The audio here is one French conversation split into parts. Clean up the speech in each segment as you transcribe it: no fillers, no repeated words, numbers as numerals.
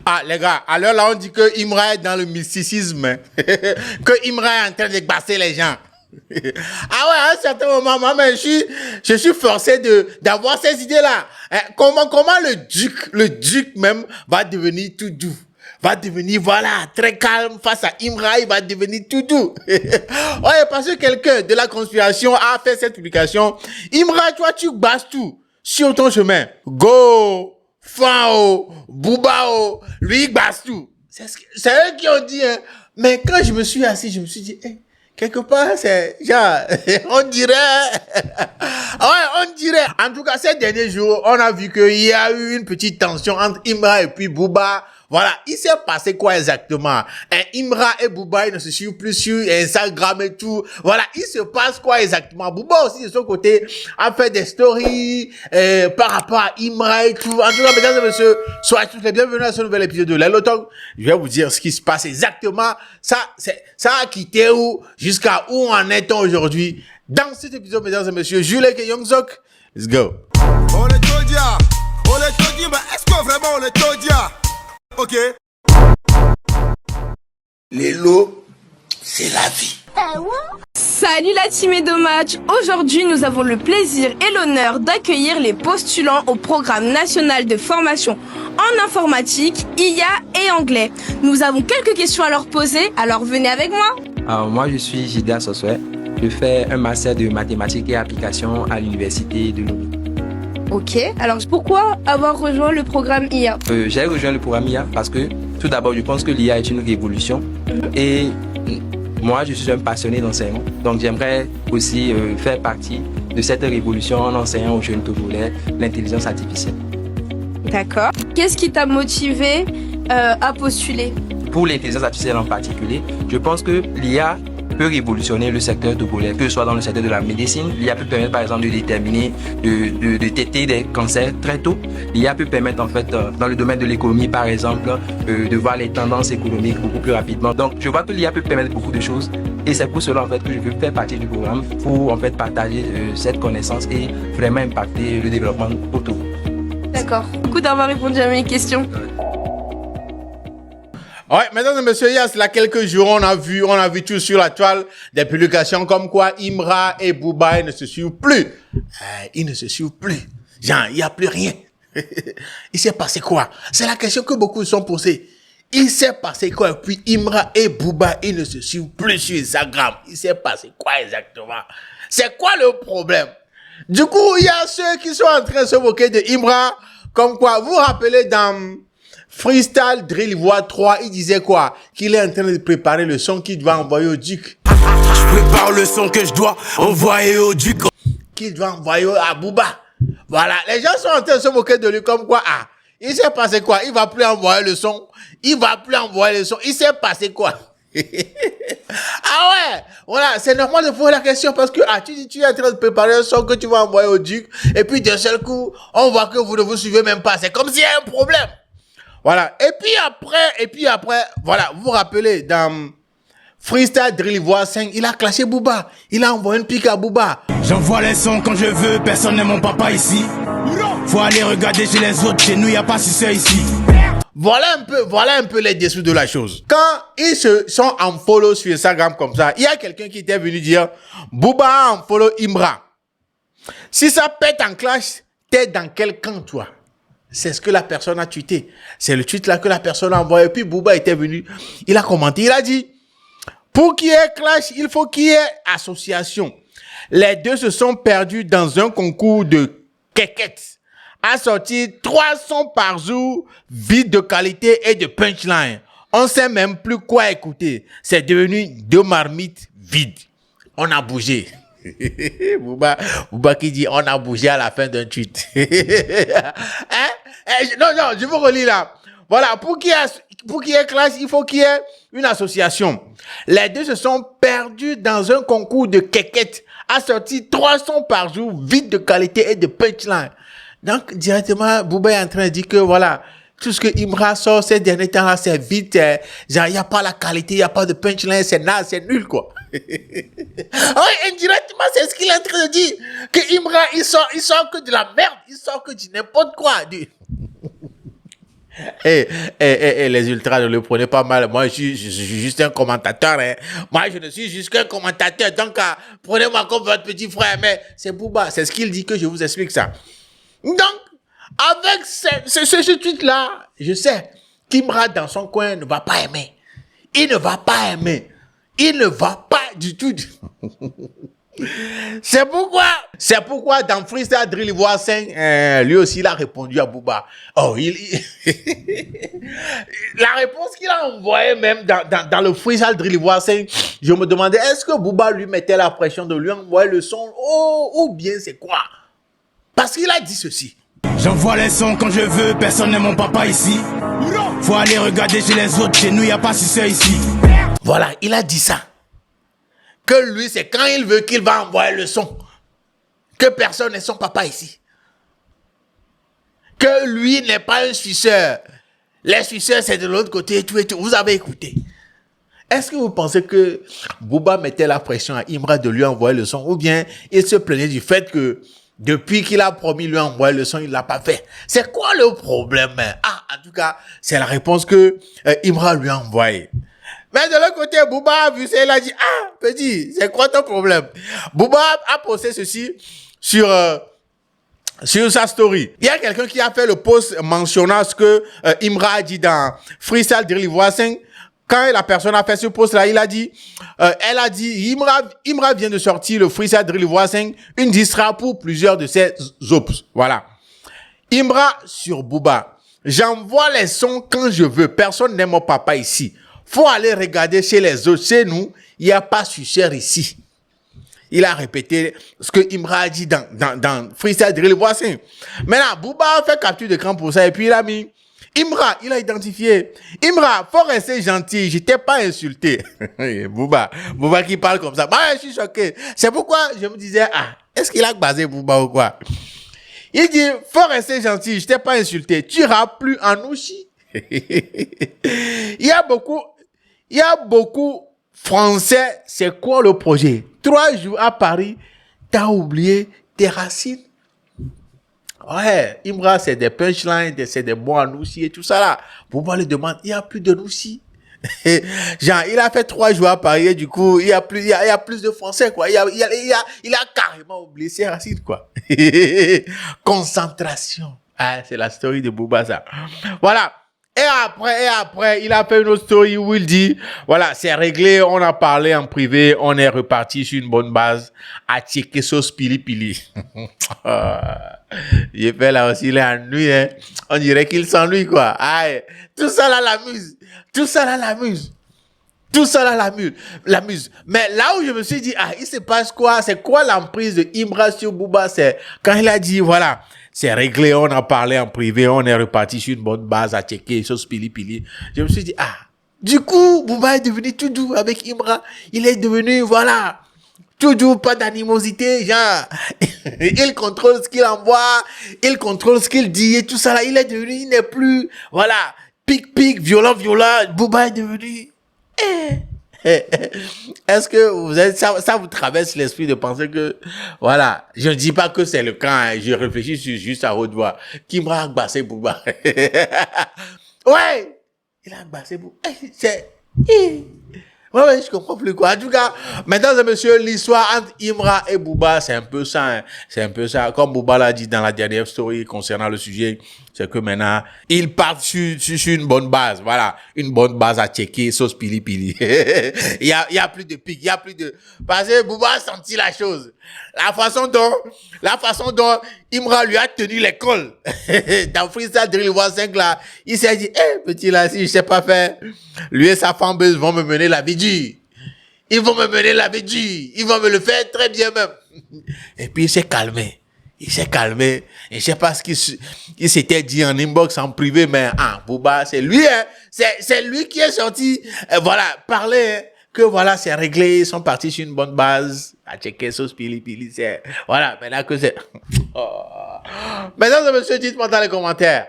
Ah, les gars, alors là, on dit que Imra est dans le mysticisme, hein. Que Imra est en train de passer les gens. Ah ouais, à un certain moment, moi, mais je suis forcé d'avoir ces idées-là. Hein, comment le duc même va devenir tout doux, va devenir, voilà, très calme face à Imra, il va devenir tout doux. Ouais, parce que quelqu'un de la conspiration a fait cette publication. Imra, toi, tu bases tout sur ton chemin. Go! Fao, Boubao, lui, il basse tout. C'est eux qui ont dit, hein. Mais quand je me suis assis, je me suis dit, hey, quelque part, c'est genre, on dirait, ouais, on dirait. En tout cas, ces derniers jours, on a vu qu'il y a eu une petite tension entre Imra et puis Bouba. Voilà, il s'est passé quoi exactement? Imra et Bouba, ils ne se suivent plus sur Instagram et tout. Voilà, il se passe quoi exactement? Bouba aussi, de son côté, a fait des stories par rapport à Imra et tout. En tout cas, mesdames et messieurs, soyez tous les bienvenus à ce nouvel épisode de Lelo Talk. Je vais vous dire ce qui se passe exactement. Ça a quitté où? Jusqu'à où en est-on aujourd'hui? Dans cet épisode, mesdames et messieurs, Jules et Youngzok, let's go. On est Todia, mais est-ce que vraiment on est Todia? Ok. Lelo, c'est la vie. Salut la team Edomatch. Aujourd'hui, nous avons le plaisir et l'honneur d'accueillir les postulants au programme national de formation en informatique, IA et anglais. Nous avons quelques questions à leur poser, alors venez avec moi. Alors, moi, je suis Gilda Sosoué. Je fais un master de mathématiques et applications à l'université de Lomé. Ok, alors pourquoi avoir rejoint le programme IA? J'ai rejoint le programme IA parce que, tout d'abord, je pense que l'IA est une révolution. Et moi, je suis un passionné d'enseignement. Donc, j'aimerais aussi faire partie de cette révolution en enseignant aux jeunes Togolais l'intelligence artificielle. D'accord. Qu'est-ce qui t'a motivé à postuler? Pour l'intelligence artificielle en particulier, je pense que l'IA peut révolutionner le secteur togolais, que ce soit dans le secteur de la médecine. L'IA peut permettre par exemple de déterminer, de détecter des cancers très tôt. L'IA peut permettre en fait dans le domaine de l'économie par exemple de voir les tendances économiques beaucoup plus rapidement. Donc je vois que l'IA peut permettre beaucoup de choses et c'est pour cela en fait que je veux faire partie du programme pour en fait partager cette connaissance et vraiment impacter le développement au Togo. D'accord. Beaucoup d'avoir répondu à mes questions. Ouais, mesdames et messieurs, il y a cela quelques jours, on a vu tout sur la toile des publications comme quoi Imra et Bouba, ils ne se suivent plus. Ils ne se suivent plus. Genre, il n'y a plus rien. Il s'est passé quoi? C'est la question que beaucoup se sont posées. Il s'est passé quoi? Et puis Imra et Bouba, ils ne se suivent plus sur Instagram. Il s'est passé quoi exactement? C'est quoi le problème? Du coup, il y a ceux qui sont en train de se moquer de Imra, comme quoi, vous vous rappelez dans Freestyle Drill Voix 3, il disait quoi? Qu'il est en train de préparer le son qu'il doit envoyer au Duc. Je prépare le son que je dois envoyer au Duc. Qu'il doit envoyer à Bouba. Voilà, les gens sont en train de se moquer de lui comme quoi, il s'est passé quoi? Il va plus envoyer le son. Il s'est passé quoi? Ah ouais, voilà, c'est normal de poser la question parce que tu es en train de préparer un son que tu vas envoyer au Duc et puis d'un seul coup, on voit que vous ne vous suivez même pas. C'est comme s'il y a un problème. Voilà. Et puis après, voilà, vous vous rappelez, dans Freestyle Drill Voix 5, il a clashé Bouba. Il a envoyé une pique à Bouba. J'envoie les sons quand je veux, personne n'est mon papa ici. Faut aller regarder chez les autres, chez nous y a pas succès ici. Voilà un peu les dessous de la chose. Quand ils se sont en follow sur Instagram comme ça, il y a quelqu'un qui était venu dire, Bouba a en follow Imra. Si ça pète en clash, t'es dans quel camp, toi? C'est ce que la personne a tweeté. C'est le tweet là que la personne a envoyé. Et puis Bouba était venu. Il a commenté. Il a dit, pour qu'il y ait clash, il faut qu'il y ait association. Les deux se sont perdus dans un concours de quéquettes. A sorti 3 sons par jour, vides de qualité et de punchline. On sait même plus quoi écouter. C'est devenu 2 marmites vides. On a bougé. Bouba qui dit on a bougé à la fin d'un tweet. Non, je vous relis là. Voilà, pour qu'il y ait clash, il faut qu'il y ait une association. Les deux se sont perdus dans un concours de quéquettes. A sorti 3 sons par jour, vides de qualité et de punchline. Donc, directement, Bouba est en train de dire que voilà, tout ce que Imra sort ces derniers temps-là, c'est vite, genre, il n'y a pas la qualité, il n'y a pas de punchline, c'est naze, c'est nul, quoi. Oui, indirectement, c'est ce qu'il est en train de dire. Que Imra, il sort que de la merde, il sort que du n'importe quoi. Les ultras, ne le prenez pas mal. Moi, je suis juste un commentateur. Hein. Moi, je ne suis juste qu'un commentateur. Donc, prenez-moi comme votre petit frère. Mais c'est Booba. C'est ce qu'il dit que je vous explique ça. Donc, avec ce tweet-là, je sais qu'Imra, dans son coin, ne va pas aimer. Il ne va pas aimer. Il ne va pas du tout. C'est pourquoi dans Freestyle Drill Ivoire 5, lui aussi il a répondu à Booba. Oh, la réponse qu'il a envoyée même dans le Freestyle Drill Ivoire 5, je me demandais est-ce que Booba lui mettait la pression de lui envoyer le son ou bien c'est quoi? Parce qu'il a dit ceci. J'envoie les sons quand je veux, personne n'est mon papa ici. Faut aller regarder chez les autres, chez nous y a pas si c'est ici. Voilà, il a dit ça. Que lui, c'est quand il veut qu'il va envoyer le son. Que personne n'est son papa ici. Que lui n'est pas un suceur. Les suceurs, c'est de l'autre côté et tout et tout. Vous avez écouté. Est-ce que vous pensez que Booba mettait la pression à Imra de lui envoyer le son ou bien il se plaignait du fait que depuis qu'il a promis lui envoyer le son, il ne l'a pas fait? C'est quoi le problème? En tout cas, c'est la réponse que Imra lui a envoyée. Mais de l'autre côté, Booba a vu ça, il a dit, petit, c'est quoi ton problème? Booba a posté ceci sur sa story. Il y a quelqu'un qui a fait le post mentionnant ce que Imra a dit dans Freestyle Drill Ivoire 5. Quand la personne a fait ce post-là, elle a dit, Imra vient de sortir le Freestyle Drill Ivoire 5, une distra pour plusieurs de ses ops. Voilà. Imra sur Booba. J'envoie les sons quand je veux. Personne n'est mon papa ici. Faut aller regarder chez les autres. Chez nous, il n'y a pas suceur ici. Il a répété ce que Imra a dit dans Freestyle Drill Ivoire 5. Maintenant, Booba a fait capture d'écran pour ça et puis il a mis Imra, il a identifié. Imra, faut rester gentil, je t'ai pas insulté. Booba qui parle comme ça. Bah, je suis choqué. C'est pourquoi je me disais, est-ce qu'il a basé Booba ou quoi? Il dit, faut rester gentil, je t'ai pas insulté. Tu rappes plus en ouchi. Il y a beaucoup français. C'est quoi le projet? 3 jours à Paris, t'as oublié tes racines. Ouais, Imra, c'est des punchlines, c'est des mots en noussi et tout ça là. Booba lui demande, il n'y a plus de noussi. Genre, il a fait 3 jours à Paris et du coup, il y a plus de français, quoi. Il a carrément oublié ses racines, quoi. Concentration. C'est la story de Booba, ça. Voilà. Et après, il a fait une autre story où il dit, voilà, c'est réglé, on a parlé en privé, on est reparti sur une bonne base à checker sauce pili pili. Il fait là aussi, il est en nuit, hein. On dirait qu'il s'ennuie, quoi. Tout ça là l'amuse. Mais là où je me suis dit, il se passe quoi? C'est quoi l'emprise de Imra sur Booba? C'est quand il a dit, voilà, c'est réglé, on a parlé en privé, on est reparti sur une bonne base à checker sauce pili pili. Je me suis dit, du coup, Booba est devenu tout doux avec Imra. Il est devenu, voilà, tout doux, pas d'animosité, genre, il contrôle ce qu'il envoie, il contrôle ce qu'il dit et tout ça là. Il est devenu, il n'est plus, voilà, pic, violent, Booba est devenu, Est-ce que ça vous traverse l'esprit de penser que, voilà, je ne dis pas que c'est le cas, je réfléchis juste à haute voix, qui m'a agbassé Booba. Ouais, il a agbassé Booba. Ouais, je comprends plus quoi. En tout cas, mesdames et messieurs, l'histoire entre Imra et Booba, c'est un peu ça, hein. C'est un peu ça. Comme Booba l'a dit dans la dernière story concernant le sujet, c'est que maintenant, ils partent sur une bonne base. Voilà. Une bonne base à checker, sauce pili pili. Il y a plus de pique, il y a plus de, parce que Booba a senti la chose. La façon dont Imra lui a tenu l'école. Dans Freestyle Drill Ivoire 5 là, il s'est dit, petit là, si je sais pas faire, lui et sa fambeuse vont me mener la vie dure. Ils vont me mener la vie dure. Ils vont me le faire très bien même. Et puis il s'est calmé. Et je sais pas ce qu'il s'était dit en inbox, en privé, mais Booba, c'est lui, hein. C'est lui qui est sorti, voilà, parler, hein, que voilà, c'est réglé, ils sont partis sur une bonne base, à checker sauce pili pili, c'est, voilà, maintenant que c'est, Mesdames et messieurs, dites-moi dans les commentaires,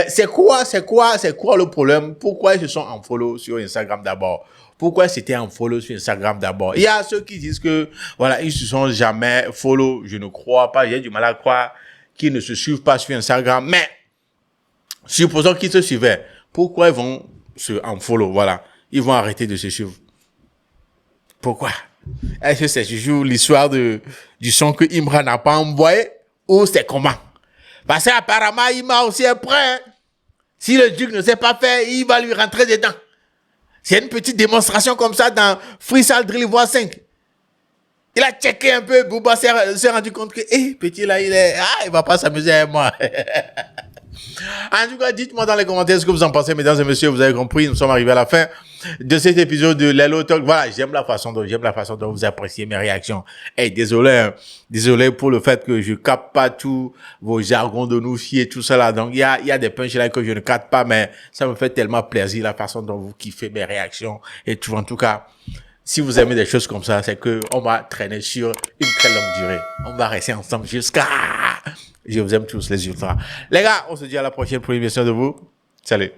c'est quoi le problème? Pourquoi ils se sont en follow sur Instagram d'abord? Pourquoi c'était en follow sur Instagram d'abord? Il y a ceux qui disent que, voilà, ils se sont jamais follow. Je ne crois pas. J'ai du mal à croire qu'ils ne se suivent pas sur Instagram. Mais, supposons qu'ils se suivaient, pourquoi ils vont se unfollow, voilà. Ils vont arrêter de se suivre. Pourquoi? Est-ce que c'est toujours l'histoire du son que Imran n'a pas envoyé ou c'est comment? Parce qu'apparemment, Imran aussi est prêt. Hein? Si le duc ne sait pas faire, il va lui rentrer dedans. C'est une petite démonstration comme ça dans Freestyle Drill Voix 5. Il a checké un peu, Booba s'est rendu compte que, petit là, il va pas s'amuser avec moi. En tout cas, dites-moi dans les commentaires ce que vous en pensez, mesdames et messieurs. Vous avez compris, nous sommes arrivés à la fin de cet épisode de Lelo Talk. Voilà, j'aime la façon dont vous appréciez mes réactions. Désolé, hein. Désolé pour le fait que je capte pas tous vos jargons de nous et tout ça là. Donc, il y a des punchlines que je ne capte pas, mais ça me fait tellement plaisir la façon dont vous kiffez mes réactions et tout. En tout cas, si vous aimez des choses comme ça, c'est que on va traîner sur une très longue durée. On va rester ensemble jusqu'à... Je vous aime tous les ultras. Les gars, on se dit à la prochaine pour une émission de vous. Salut.